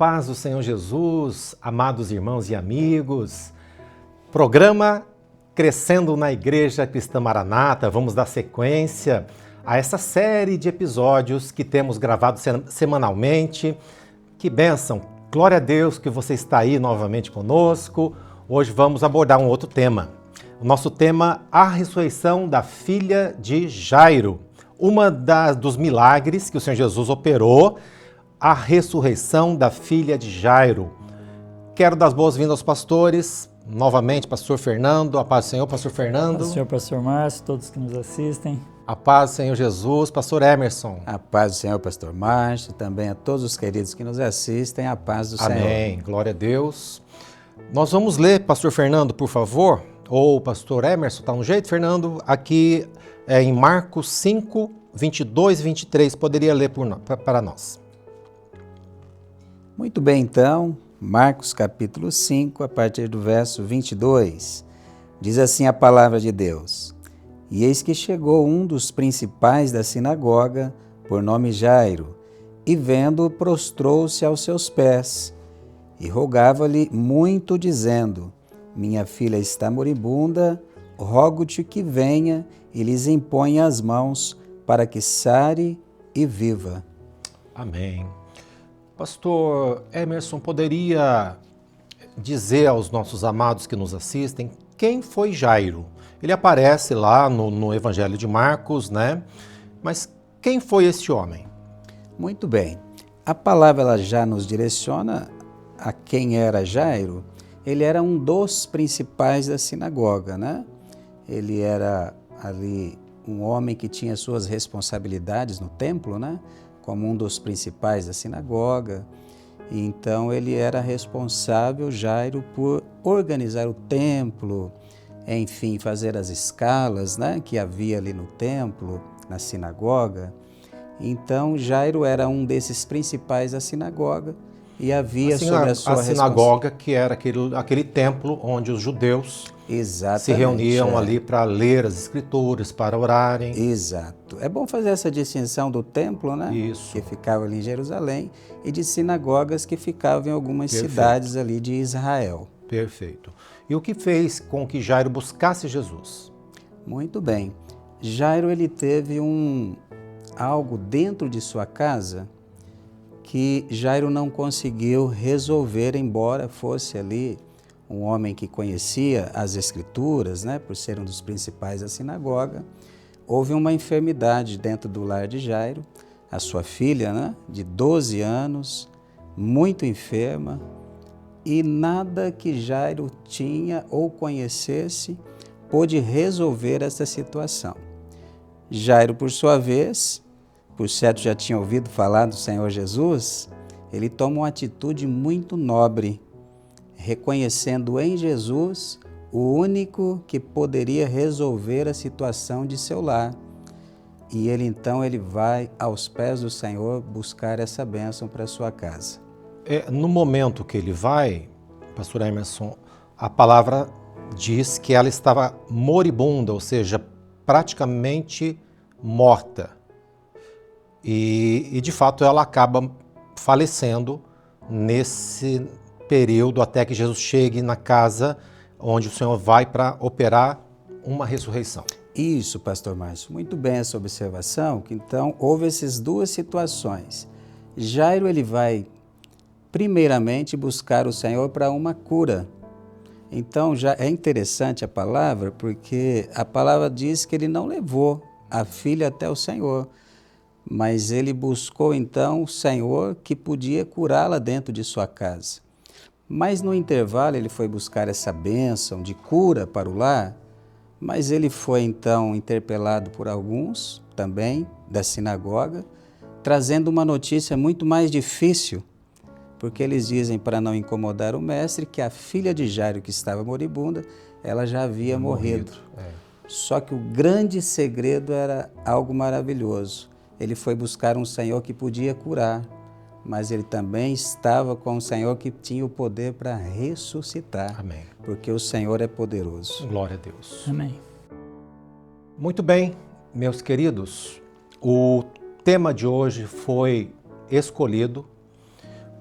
paz do Senhor Jesus, amados irmãos e amigos. Programa Crescendo na Igreja Cristã Maranata. Vamos dar sequência a essa série de episódios que temos gravado semanalmente. Que bênção! Glória a Deus que você está aí novamente conosco. Hoje vamos abordar um outro tema. O nosso tema, a ressurreição da filha de Jairo. Dos milagres que o Senhor Jesus operou, a ressurreição da filha de Jairo. Quero dar as boas-vindas aos pastores, novamente, pastor Fernando, a paz do Senhor, pastor Fernando. A paz do Senhor, pastor Márcio, todos que nos assistem. A paz do Senhor Jesus, pastor Emerson. A paz do Senhor, pastor Márcio, também a todos os queridos que nos assistem, a paz do Senhor. Amém, glória a Deus. Nós vamos ler, pastor Fernando, por favor, ou pastor Emerson, tá no jeito, Fernando? Aqui em Marcos 5, 22 e 23, poderia ler para nós. Muito bem, então, Marcos capítulo 5, a partir do verso 22, diz assim a palavra de Deus: E eis que chegou um dos principais da sinagoga, por nome Jairo, e vendo-o prostrou-se aos seus pés, e rogava-lhe muito, dizendo: Minha filha está moribunda, rogo-te que venha e lhes imponha as mãos, para que sare e viva. Amém. Pastor Emerson, poderia dizer aos nossos amados que nos assistem quem foi Jairo? Ele aparece lá no Evangelho de Marcos, né? Mas quem foi esse homem? Muito bem. A palavra ela já nos direciona a quem era Jairo. Ele era um dos principais da sinagoga, né? Ele era ali um homem que tinha suas responsabilidades no templo, né? Como um dos principais da sinagoga. E então ele era responsável, Jairo, por organizar o templo, enfim, fazer as escalas, né, que havia ali no templo, na sinagoga. Então Jairo era um desses principais da sinagoga e havia sobre a sua a sinagoga, que era aquele templo onde os judeus se reuniam ali para ler as escrituras, para orarem. Exato. É bom fazer essa distinção do templo, né? Isso. Que ficava ali em Jerusalém, e de sinagogas que ficavam em algumas Perfeito. cidades ali de Israel. Perfeito. E o que fez com que Jairo buscasse Jesus? Muito bem. Jairo, ele teve algo dentro de sua casa que Jairo não conseguiu resolver, embora fosse ali um homem que conhecia as Escrituras, né, por ser um dos principais da sinagoga. Houve uma enfermidade dentro do lar de Jairo, a sua filha, né, de 12 anos, muito enferma, e nada que Jairo tinha ou conhecesse pôde resolver essa situação. Jairo, por sua vez, por certo já tinha ouvido falar do Senhor Jesus, ele toma uma atitude muito nobre, reconhecendo em Jesus o único que poderia resolver a situação de seu lar. E ele vai aos pés do Senhor buscar essa bênção para sua casa. No momento que ele vai, pastor Emerson, a palavra diz que ela estava moribunda, ou seja, praticamente morta. E de fato ela acaba falecendo nesse período até que Jesus chegue na casa onde o Senhor vai para operar uma ressurreição. Isso, pastor Márcio, muito bem essa observação, que então houve essas duas situações. Jairo, ele vai primeiramente buscar o Senhor para uma cura. Então já é interessante a palavra, porque a palavra diz que ele não levou a filha até o Senhor, mas ele buscou então o Senhor que podia curá-la dentro de sua casa. Mas no intervalo ele foi buscar essa bênção de cura para o lar, mas ele foi então interpelado por alguns também da sinagoga, trazendo uma notícia muito mais difícil, porque eles dizem, para não incomodar o mestre, que a filha de Jairo, que estava moribunda, ela já havia morrido. Só que o grande segredo era algo maravilhoso. Ele foi buscar um Senhor que podia curar, mas ele também estava com o Senhor que tinha o poder para ressuscitar. Amém. Porque o Senhor é poderoso. Glória a Deus. Amém. Muito bem, meus queridos, o tema de hoje foi escolhido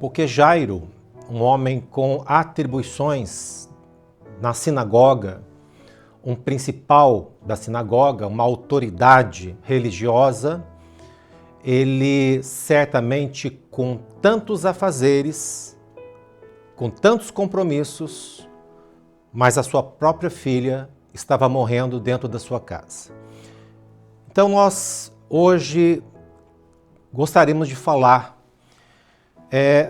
Porque Jairo, um homem com atribuições na sinagoga, um principal da sinagoga, uma autoridade religiosa, ele certamente com tantos afazeres, com tantos compromissos, mas a sua própria filha estava morrendo dentro da sua casa. Então nós hoje gostaríamos de falar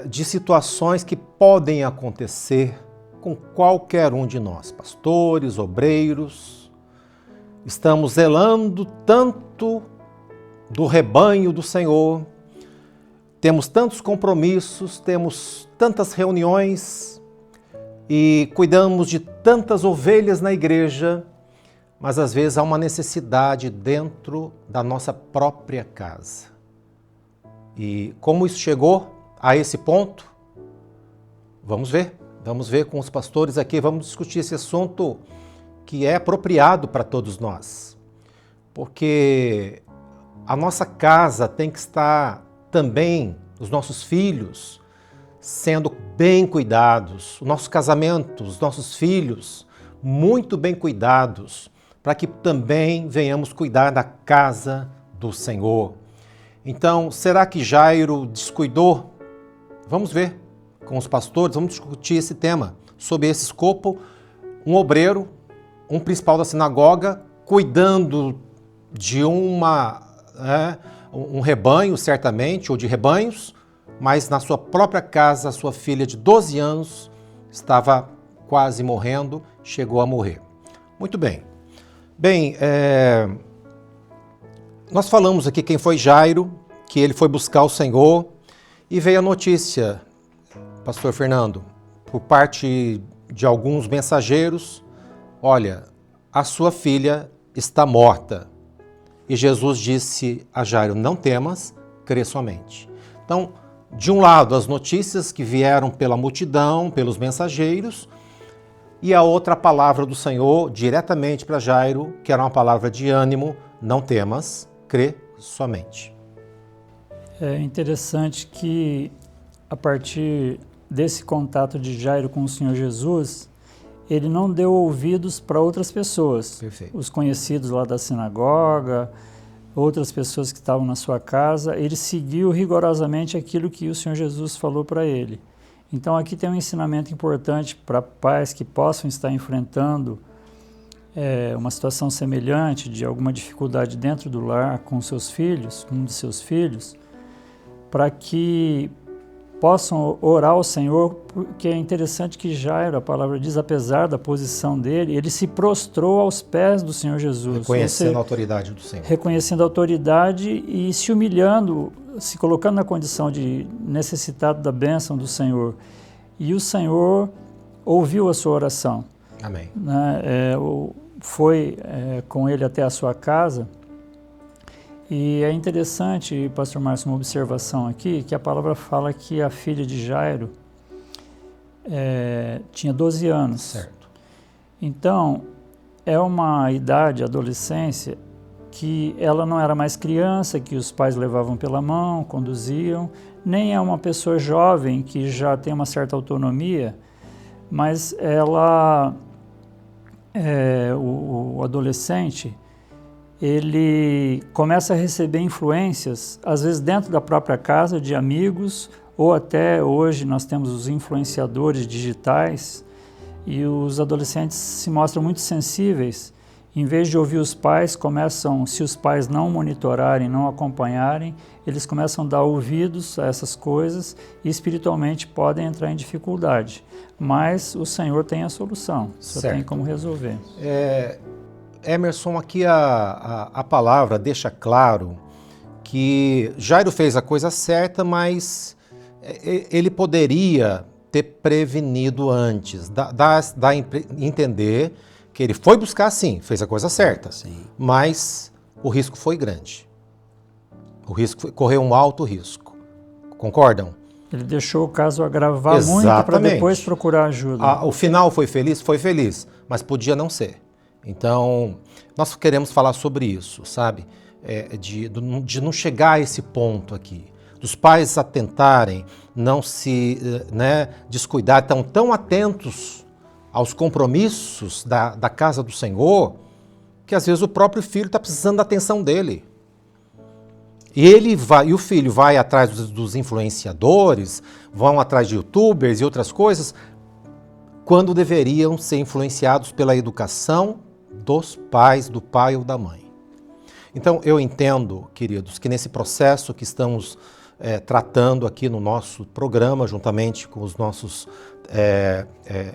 de situações que podem acontecer com qualquer um de nós, pastores, obreiros. Estamos zelando tanto do rebanho do Senhor, temos tantos compromissos, temos tantas reuniões e cuidamos de tantas ovelhas na igreja, mas às vezes há uma necessidade dentro da nossa própria casa. E como isso chegou a esse ponto? Vamos ver com os pastores aqui, vamos discutir esse assunto que é apropriado para todos nós. Porque a nossa casa tem que estar também, os nossos filhos, sendo bem cuidados, o nosso casamento, os nossos filhos, muito bem cuidados, para que também venhamos cuidar da casa do Senhor. Então, será que Jairo descuidou? Vamos ver com os pastores, vamos discutir esse tema, sobre esse escopo, um obreiro, um principal da sinagoga, cuidando de um rebanho, certamente, ou de rebanhos, mas na sua própria casa, a sua filha de 12 anos estava quase morrendo, chegou a morrer. Muito bem. Bem, nós falamos aqui quem foi Jairo, que ele foi buscar o Senhor, e veio a notícia, pastor Fernando, por parte de alguns mensageiros, olha, a sua filha está morta. E Jesus disse a Jairo, não temas, crê somente. Então, de um lado, as notícias que vieram pela multidão, pelos mensageiros, e a outra palavra do Senhor diretamente para Jairo, que era uma palavra de ânimo, não temas, crê somente. É interessante que, a partir desse contato de Jairo com o Senhor Jesus, ele não deu ouvidos para outras pessoas. Perfeito. Os conhecidos lá da sinagoga, outras pessoas que estavam na sua casa, ele seguiu rigorosamente aquilo que o Senhor Jesus falou para ele. Então aqui tem um ensinamento importante para pais que possam estar enfrentando uma situação semelhante de alguma dificuldade dentro do lar com seus filhos, com um de seus filhos, para que possam orar ao Senhor, porque é interessante que Jairo, a palavra diz, apesar da posição dele, ele se prostrou aos pés do Senhor Jesus. Reconhecendo a autoridade do Senhor. Reconhecendo a autoridade e se humilhando, se colocando na condição de necessitado da bênção do Senhor. E o Senhor ouviu a sua oração. Amém. Foi com ele até a sua casa. E é interessante, pastor Márcio, uma observação aqui, que a palavra fala que a filha de Jairo tinha 12 anos. Certo. Então, é uma idade, adolescência, que ela não era mais criança, que os pais levavam pela mão, conduziam, nem é uma pessoa jovem que já tem uma certa autonomia, mas ela, o adolescente, ele começa a receber influências, às vezes dentro da própria casa, de amigos, ou até hoje nós temos os influenciadores digitais, e os adolescentes se mostram muito sensíveis. Em vez de ouvir os pais, se os pais não monitorarem, não acompanharem, eles começam a dar ouvidos a essas coisas e espiritualmente podem entrar em dificuldade. Mas o Senhor tem a solução, só tem como resolver. Emerson, aqui a palavra deixa claro que Jairo fez a coisa certa, mas ele poderia ter prevenido antes, dá a entender que ele foi buscar sim, fez a coisa certa, sim, mas o risco foi grande. Correu um alto risco. Concordam? Ele deixou o caso agravar Exatamente. Muito para depois procurar ajuda. O final foi feliz? Foi feliz, mas podia não ser. Então, nós queremos falar sobre isso, sabe? De não chegar a esse ponto aqui. dos pais atentarem, não se descuidar, estão tão atentos aos compromissos da casa do Senhor, que às vezes o próprio filho está precisando da atenção dele. E o filho vai atrás dos influenciadores, vão atrás de youtubers e outras coisas, quando deveriam ser influenciados pela educação dos pais, do pai ou da mãe. Então eu entendo, queridos, que nesse processo que estamos tratando aqui no nosso programa, juntamente com os nossos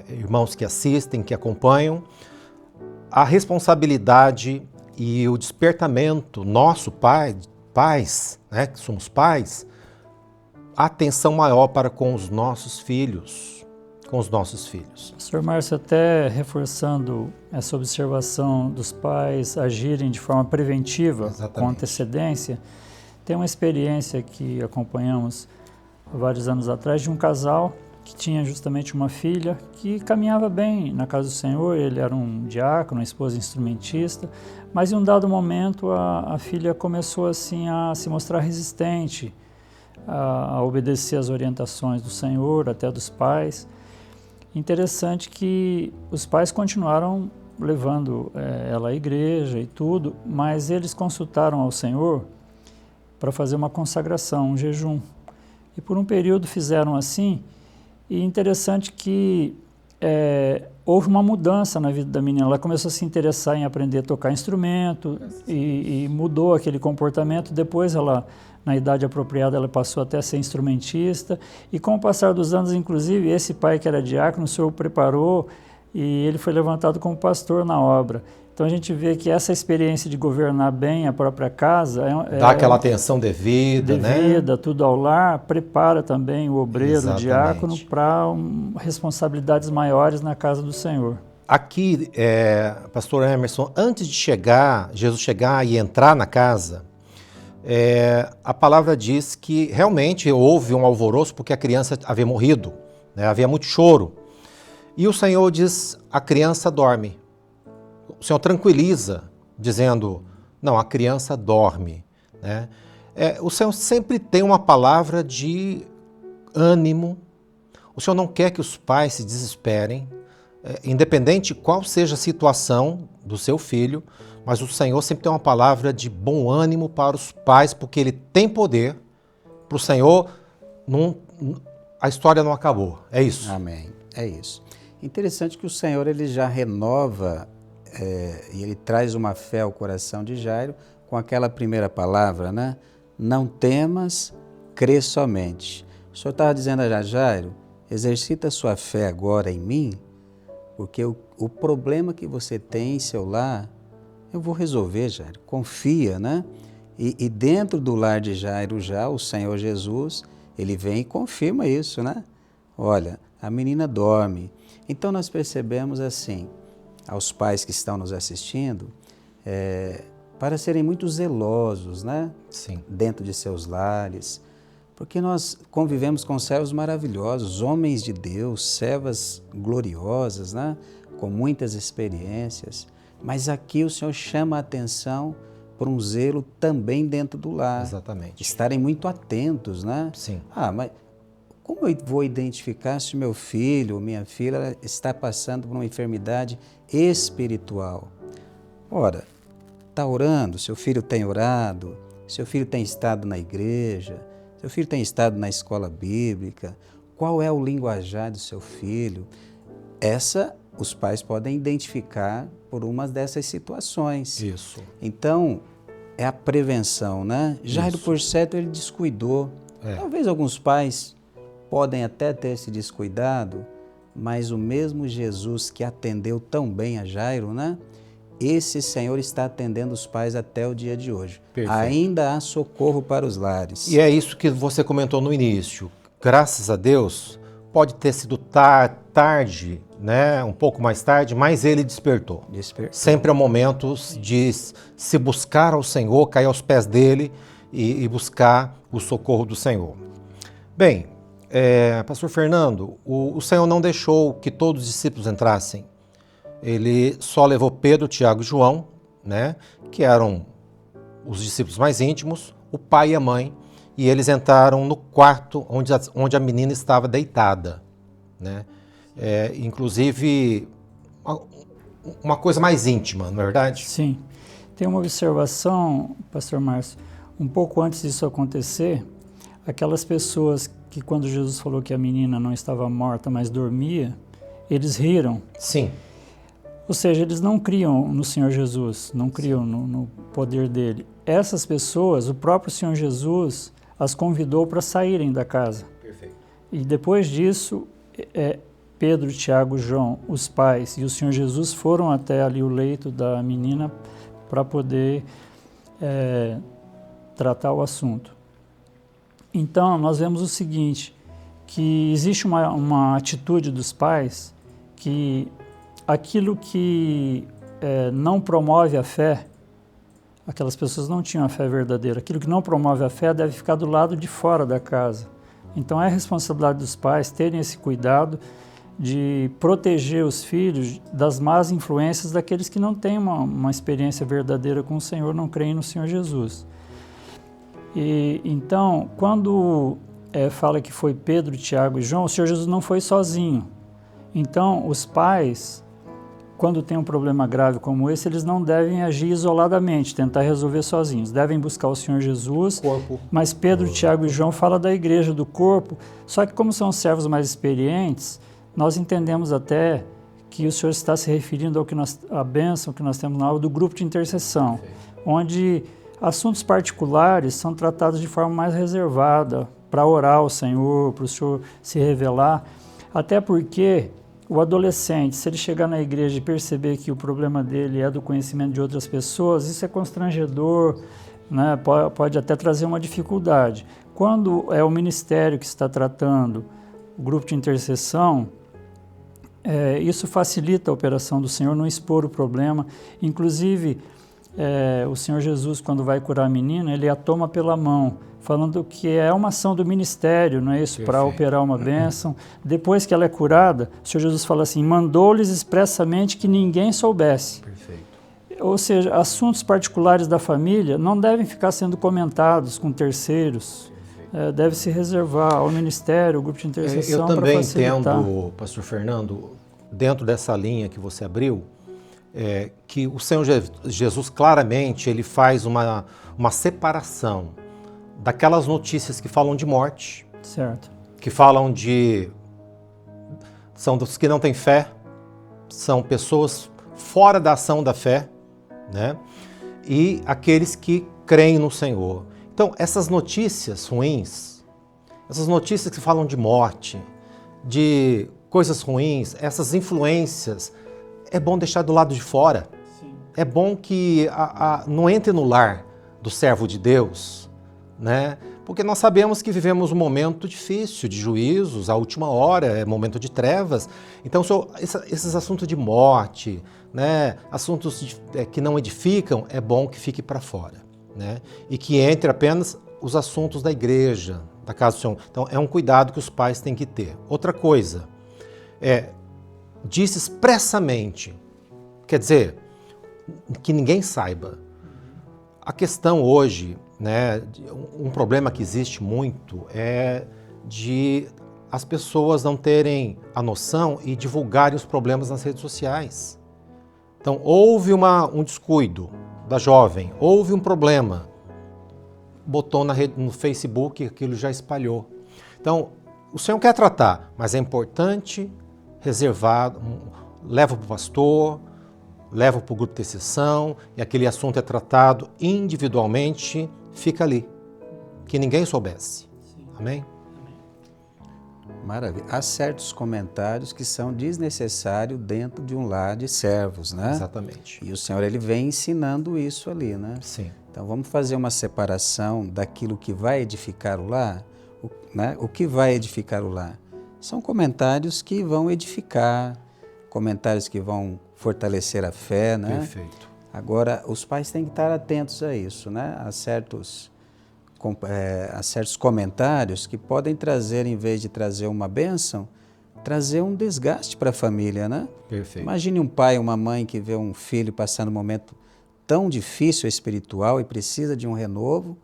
irmãos que assistem, que acompanham, a responsabilidade e o despertamento nosso, pais, né, que somos pais, atenção maior para com os nossos filhos, Pastor Márcio, até reforçando essa observação dos pais agirem de forma preventiva, com antecedência, tem uma experiência que acompanhamos há vários anos atrás de um casal que tinha justamente uma filha que caminhava bem na casa do Senhor. Ele era um diácono, a esposa instrumentista, mas em um dado momento a filha começou assim a se mostrar resistente, a obedecer às orientações do Senhor, até dos pais. Interessante que os pais continuaram levando ela à igreja e tudo, mas eles consultaram ao Senhor para fazer uma consagração, um jejum. E por um período fizeram assim, e interessante que houve uma mudança na vida da menina. Ela começou a se interessar em aprender a tocar instrumento e mudou aquele comportamento. Depois ela, na idade apropriada, ela passou até a ser instrumentista. E com o passar dos anos, inclusive, esse pai que era diácono, o Senhor o preparou e ele foi levantado como pastor na obra. Então a gente vê que essa experiência de governar bem a própria casa... Dá aquela atenção devida, né? Tudo ao lar, prepara também o obreiro, Exatamente. o diácono, para responsabilidades maiores na casa do Senhor. Aqui, pastor Emerson, antes de Jesus chegar e entrar na casa, a palavra diz que realmente houve um alvoroço porque a criança havia morrido, né? Havia muito choro. E o Senhor diz, a criança dorme. O Senhor tranquiliza, dizendo, não, a criança dorme, né? O Senhor sempre tem uma palavra de ânimo. O Senhor não quer que os pais se desesperem, independente qual seja a situação do seu filho, mas o Senhor sempre tem uma palavra de bom ânimo para os pais, porque Ele tem poder. Para o Senhor, a história não acabou. É isso. Amém. É isso. Interessante que o Senhor ele já renova e ele traz uma fé ao coração de Jairo com aquela primeira palavra, né? Não temas, crê somente. O Senhor estava dizendo a Jairo, exercita a sua fé agora em mim, porque o problema que você tem em seu lar, eu vou resolver, Jairo. Confia, né? E dentro do lar de Jairo já, o Senhor Jesus, ele vem e confirma isso, né? Olha, a menina dorme. Então nós percebemos assim, aos pais que estão nos assistindo, para serem muito zelosos, né? Sim. Dentro de seus lares, porque nós convivemos com servos maravilhosos, homens de Deus, servas gloriosas, né? Com muitas experiências, mas aqui o Senhor chama a atenção por um zelo também dentro do lar. Exatamente. Estarem muito atentos, né? Sim. Mas como eu vou identificar se o meu filho ou minha filha está passando por uma enfermidade espiritual? Ora, está orando, seu filho tem orado, seu filho tem estado na igreja, seu filho tem estado na escola bíblica, qual é o linguajar do seu filho? Os pais podem identificar por uma dessas situações. Isso. Então, é a prevenção, né? Jairo, por certo, ele descuidou. Talvez alguns pais podem até ter se descuidado, mas o mesmo Jesus que atendeu tão bem a Jairo, né? Esse Senhor está atendendo os pais até o dia de hoje. Perfeito. Ainda há socorro para os lares. E é isso que você comentou no início. Graças a Deus, pode ter sido tarde, né? Um pouco mais tarde, mas ele despertou. Sempre há momentos de se buscar ao Senhor, cair aos pés dele e buscar o socorro do Senhor. Bem, pastor Fernando, o Senhor não deixou que todos os discípulos entrassem. Ele só levou Pedro, Tiago e João, né, que eram os discípulos mais íntimos, o pai e a mãe, e eles entraram no quarto onde a menina estava deitada, né? Inclusive, uma coisa mais íntima, não é verdade? Sim. Tem uma observação, pastor Márcio, um pouco antes disso acontecer, aquelas pessoas que quando Jesus falou que a menina não estava morta, mas dormia, eles riram. Sim. Ou seja, eles não criam no Senhor Jesus, não criam no poder dele. Essas pessoas, o próprio Senhor Jesus as convidou para saírem da casa. Perfeito. E depois disso, Pedro, Tiago, João, os pais e o Senhor Jesus foram até ali o leito da menina para poder tratar o assunto. Então, nós vemos o seguinte, que existe uma atitude dos pais que aquilo que não promove a fé, aquelas pessoas não tinham a fé verdadeira, aquilo que não promove a fé deve ficar do lado de fora da casa. Então é responsabilidade dos pais terem esse cuidado de proteger os filhos das más influências daqueles que não têm uma experiência verdadeira com o Senhor, não creem no Senhor Jesus. E então, quando fala que foi Pedro, Tiago e João, o Senhor Jesus não foi sozinho. Então, os pais, quando tem um problema grave como esse, eles não devem agir isoladamente, tentar resolver sozinhos. Devem buscar o Senhor Jesus, Corpo. Mas Pedro, Tiago e João falam da igreja, do corpo. Só que como são servos mais experientes, nós entendemos até que o Senhor está se referindo à bênção que nós temos na aula do grupo de intercessão, onde assuntos particulares são tratados de forma mais reservada, para orar ao Senhor, para o Senhor se revelar, até porque o adolescente, se ele chegar na igreja e perceber que o problema dele é do conhecimento de outras pessoas, isso é constrangedor, né? Pode até trazer uma dificuldade. Quando é o ministério que está tratando, o grupo de intercessão, isso facilita a operação do Senhor, não expor o problema. Inclusive, o Senhor Jesus, quando vai curar a menina, ele a toma pela mão, falando que é uma ação do ministério, não é isso? Para operar uma bênção. Depois que ela é curada, o Senhor Jesus fala assim, mandou-lhes expressamente que ninguém soubesse. Perfeito. Ou seja, assuntos particulares da família não devem ficar sendo comentados com terceiros. Deve se reservar ao ministério, ao grupo de intercessão para facilitar. Eu também entendo, pastor Fernando, dentro dessa linha que você abriu, que o Senhor Jesus claramente ele faz uma separação daquelas notícias que falam de morte, certo, que falam são dos que não têm fé, são pessoas fora da ação da fé, né? E aqueles que creem no Senhor. Então, essas notícias ruins, essas notícias que falam de morte, de coisas ruins, essas influências, é bom deixar do lado de fora. Sim. É bom que não entre no lar do servo de Deus, né? Porque nós sabemos que vivemos um momento difícil de juízos, a última hora, é momento de trevas. Então, esses assuntos de morte, né? Assuntos que não edificam, é bom que fique para fora, né? E que entre apenas os assuntos da igreja, da casa do Senhor. Então, é um cuidado que os pais têm que ter. Outra coisa, disse expressamente, quer dizer, que ninguém saiba. A questão hoje, né, um problema que existe muito é de as pessoas não terem a noção e divulgarem os problemas nas redes sociais. Então, houve um descuido da jovem, houve um problema, botou no Facebook, aquilo já espalhou. Então, o Senhor quer tratar, mas é importante, reservado, leva para o pastor, leva para o grupo de intercessão, e aquele assunto é tratado individualmente, fica ali, que ninguém soubesse. Sim. Amém? Maravilha. Há certos comentários que são desnecessários dentro de um lar de servos, né? Exatamente. E o Senhor ele vem ensinando isso ali, né? Sim. Então vamos fazer uma separação daquilo que vai edificar o lar, né? O que vai edificar o lar? São comentários que vão edificar, comentários que vão fortalecer a fé, né? Perfeito. Agora, os pais têm que estar atentos a isso, né? A certos comentários que podem trazer, em vez de trazer uma bênção, trazer um desgaste para a família, né? Perfeito. Imagine um pai, uma mãe que vê um filho passando um momento tão difícil espiritual e precisa de um renovo,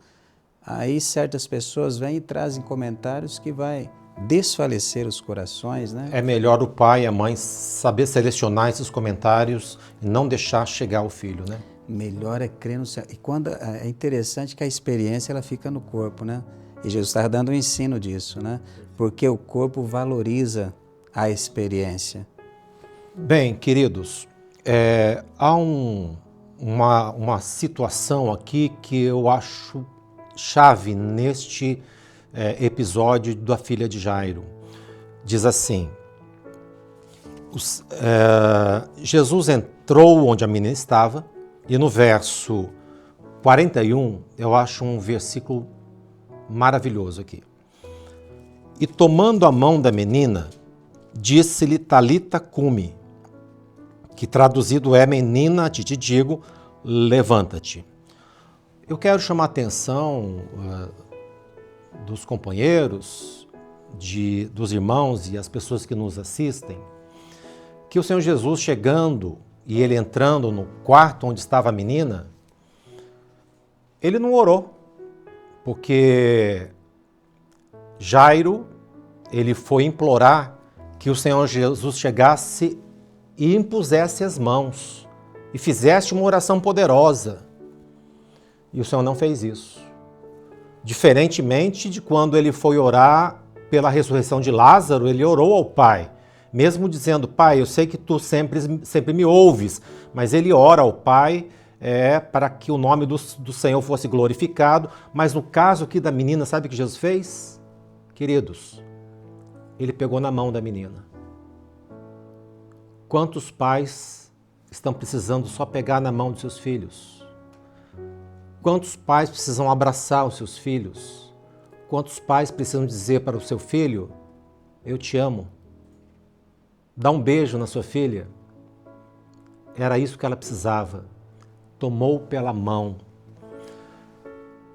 aí certas pessoas vêm e trazem comentários que vai desfalecer os corações, né? É melhor o pai e a mãe saber selecionar esses comentários e não deixar chegar ao filho, né? Melhor é crer no Senhor. E quando é interessante que a experiência ela fica no corpo, né? E Jesus está dando um ensino disso, né? Porque o corpo valoriza a experiência. Bem, queridos, há uma situação aqui que eu acho chave neste episódio da filha de Jairo. Diz assim, Jesus entrou onde a menina estava, e no verso 41, eu acho um versículo maravilhoso aqui. E tomando a mão da menina, disse-lhe Talita cumi, que traduzido é menina, te digo, levanta-te. Eu quero chamar a atenção dos companheiros, dos irmãos e as pessoas que nos assistem, que o Senhor Jesus chegando e ele entrando no quarto onde estava a menina, ele não orou, porque Jairo, ele foi implorar que o Senhor Jesus chegasse e impusesse as mãos e fizesse uma oração poderosa. E o Senhor não fez isso. Diferentemente de quando ele foi orar pela ressurreição de Lázaro, ele orou ao Pai, mesmo dizendo, Pai, eu sei que tu sempre me ouves, mas ele ora ao Pai para que o nome do Senhor fosse glorificado. Mas no caso aqui da menina, sabe o que Jesus fez? Queridos, ele pegou na mão da menina. Quantos pais estão precisando só pegar na mão dos seus filhos? Quantos pais precisam abraçar os seus filhos? Quantos pais precisam dizer para o seu filho, eu te amo? Dá um beijo na sua filha. Era isso que ela precisava. Tomou pela mão.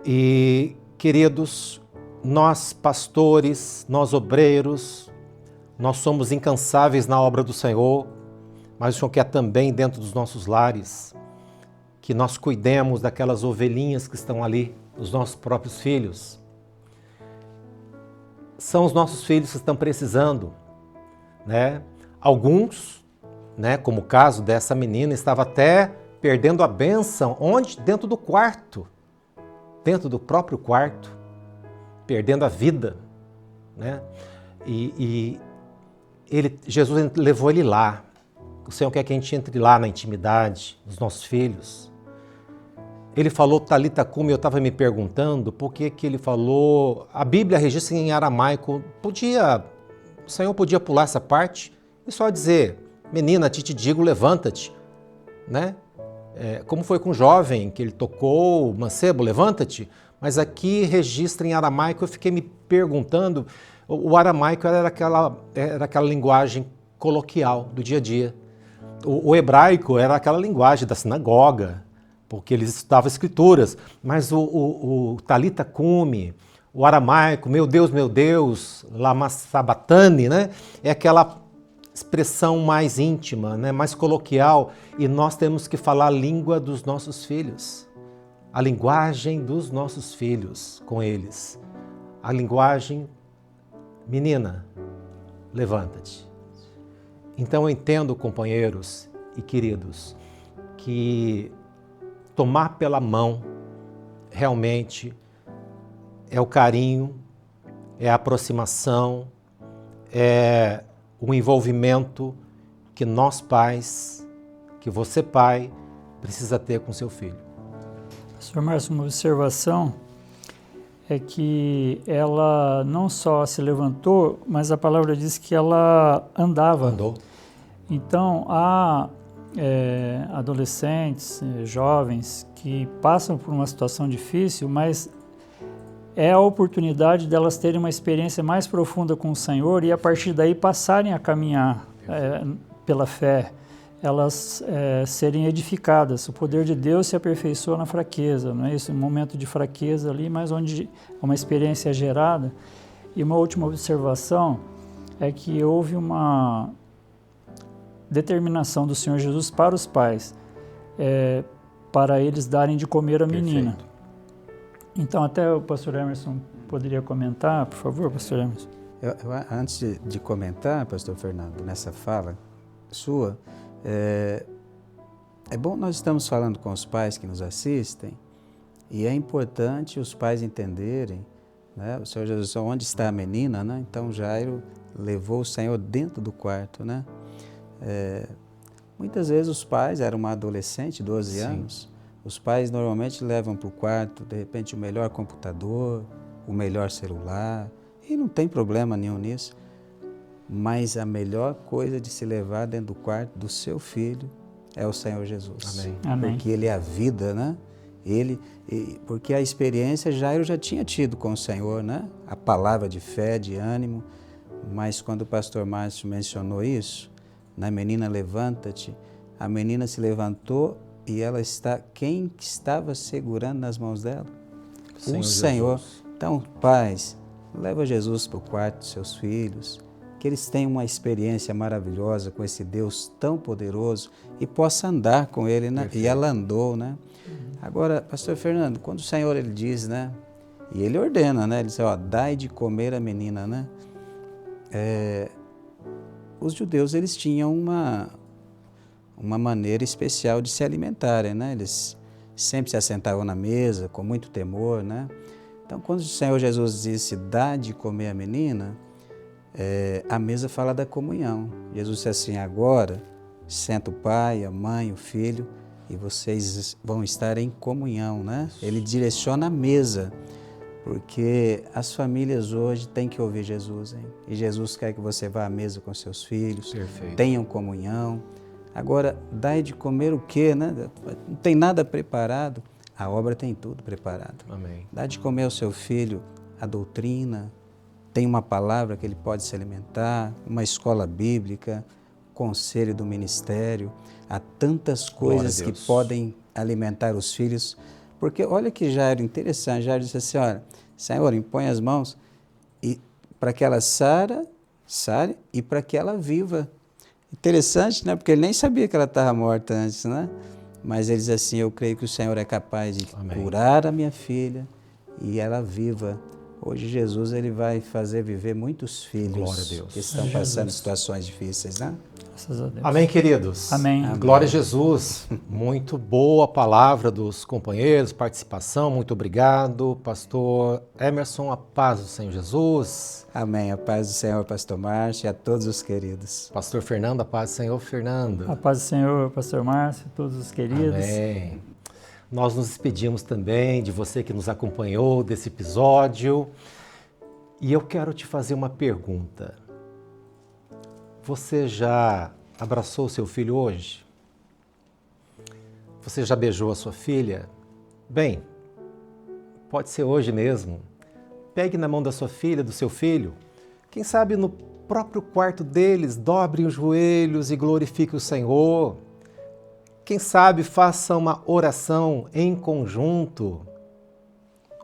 E, queridos, nós pastores, nós obreiros, nós somos incansáveis na obra do Senhor, mas o Senhor quer também dentro dos nossos lares que nós cuidemos daquelas ovelhinhas que estão ali, os nossos próprios filhos. São os nossos filhos que estão precisando, né? Alguns, né, como o caso dessa menina, estava até perdendo a bênção, onde? Dentro do quarto, dentro do próprio quarto, perdendo a vida, né? E Jesus levou ele lá. O Senhor quer que a gente entre lá na intimidade dos nossos filhos. Ele falou Talita cumi, eu estava me perguntando por que ele falou, a Bíblia registra em aramaico, o Senhor podia pular essa parte e só dizer, menina, te digo, levanta-te, né? Como foi com o jovem que ele tocou, mancebo, levanta-te, mas aqui registra em aramaico, eu fiquei me perguntando, o aramaico era aquela linguagem coloquial do dia a dia. O hebraico era aquela linguagem da sinagoga, porque eles estudavam escrituras, mas o Talita cumi, o aramaico, meu Deus, lama sabatani, né? É aquela expressão mais íntima, né? Mais coloquial, e nós temos que falar a língua dos nossos filhos, a linguagem dos nossos filhos com eles, a linguagem, menina, levanta-te. Então eu entendo, companheiros e queridos, que tomar pela mão realmente é o carinho, é a aproximação, é o envolvimento que nós pais, que você pai, precisa ter com seu filho. Pastor Márcio, uma observação é que ela não só se levantou, mas a palavra diz que ela andava. Andou. Então, há adolescentes, jovens que passam por uma situação difícil, mas é a oportunidade delas terem uma experiência mais profunda com o Senhor e a partir daí passarem a caminhar pela fé, elas serem edificadas. O poder de Deus se aperfeiçoa na fraqueza, não é isso? Um momento de fraqueza ali, mas onde uma experiência é gerada. E uma última observação é que houve uma determinação do Senhor Jesus para os pais, para eles darem de comer a menina. Perfeito. Então, até o pastor Emerson poderia comentar, por favor, pastor Emerson. Antes de comentar, pastor Fernando, nessa fala sua, é bom nós estamos falando com os pais que nos assistem e é importante os pais entenderem, né? O Senhor Jesus, onde está a menina, né? Então Jairo levou o Senhor dentro do quarto, né? Muitas vezes os pais, era uma adolescente, 12 anos, os pais normalmente levam para o quarto, de repente, o melhor computador, o melhor celular, e não tem problema nenhum nisso, mas a melhor coisa de se levar dentro do quarto do seu filho é o Senhor Jesus. Amém. Amém. Porque Ele é a vida, né? Porque a experiência Jairo já tinha tido com o Senhor, né? A palavra de fé, de ânimo, mas quando o pastor Márcio mencionou isso, na menina levanta-te, a menina se levantou e quem estava segurando nas mãos dela? O Senhor. Então, pais, leva Jesus para o quarto dos seus filhos, que eles tenham uma experiência maravilhosa com esse Deus tão poderoso e possa andar com Ele, né? E ela andou, né? Agora, pastor Fernando, quando o Senhor Ele diz, né? E Ele ordena, né? Ele diz, ó, dai de comer a menina, né? Os judeus, eles tinham uma maneira especial de se alimentarem, né? Eles sempre se assentavam na mesa com muito temor, né? Então, quando o Senhor Jesus disse, dá de comer a menina, a mesa fala da comunhão. Jesus disse assim, agora senta o pai, a mãe, o filho, e vocês vão estar em comunhão, né? Ele direciona a mesa, porque as famílias hoje têm que ouvir Jesus, hein? E Jesus quer que você vá à mesa com seus filhos, tenham comunhão. Agora, dai de comer o quê, né? Não tem nada preparado, a obra tem tudo preparado. Amém. Dá de comer ao seu filho a doutrina, tem uma palavra que ele pode se alimentar, uma escola bíblica, conselho do ministério, há tantas coisas que podem alimentar os filhos, porque olha que Jairo, interessante, Jairo disse assim, olha, Senhor, impõe as mãos para que ela sare e para que ela viva. Interessante, né? Porque ele nem sabia que ela estava morta antes, né? Mas ele diz assim, eu creio que o Senhor é capaz de curar a minha filha e ela viva. Hoje Jesus ele vai fazer viver muitos filhos que estão passando situações difíceis, né? Graças a Deus. Amém, queridos? Amém. Glória a Jesus. Muito boa a palavra dos companheiros, participação, muito obrigado. Pastor Emerson, a paz do Senhor Jesus. Amém, a paz do Senhor, pastor Márcio, e a todos os queridos. Pastor Fernando, a paz do Senhor, Fernando. A paz do Senhor, pastor Márcio, todos os queridos. Amém. Nós nos despedimos também de você que nos acompanhou desse episódio. E eu quero te fazer uma pergunta. Você já abraçou seu filho hoje? Você já beijou a sua filha? Bem, pode ser hoje mesmo. Pegue na mão da sua filha, do seu filho. Quem sabe no próprio quarto deles, dobre os joelhos e glorifique o Senhor. Quem sabe faça uma oração em conjunto.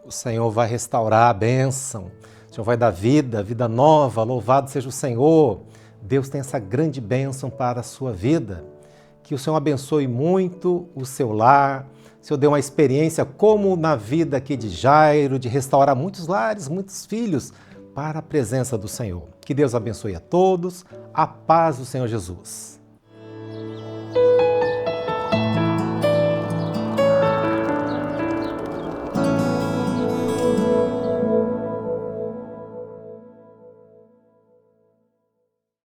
O Senhor vai restaurar a bênção. O Senhor vai dar vida nova. Louvado seja o Senhor. Deus tem essa grande bênção para a sua vida. Que o Senhor abençoe muito o seu lar. O Senhor dê uma experiência como na vida aqui de Jairo, de restaurar muitos lares, muitos filhos para a presença do Senhor. Que Deus abençoe a todos. A paz do Senhor Jesus.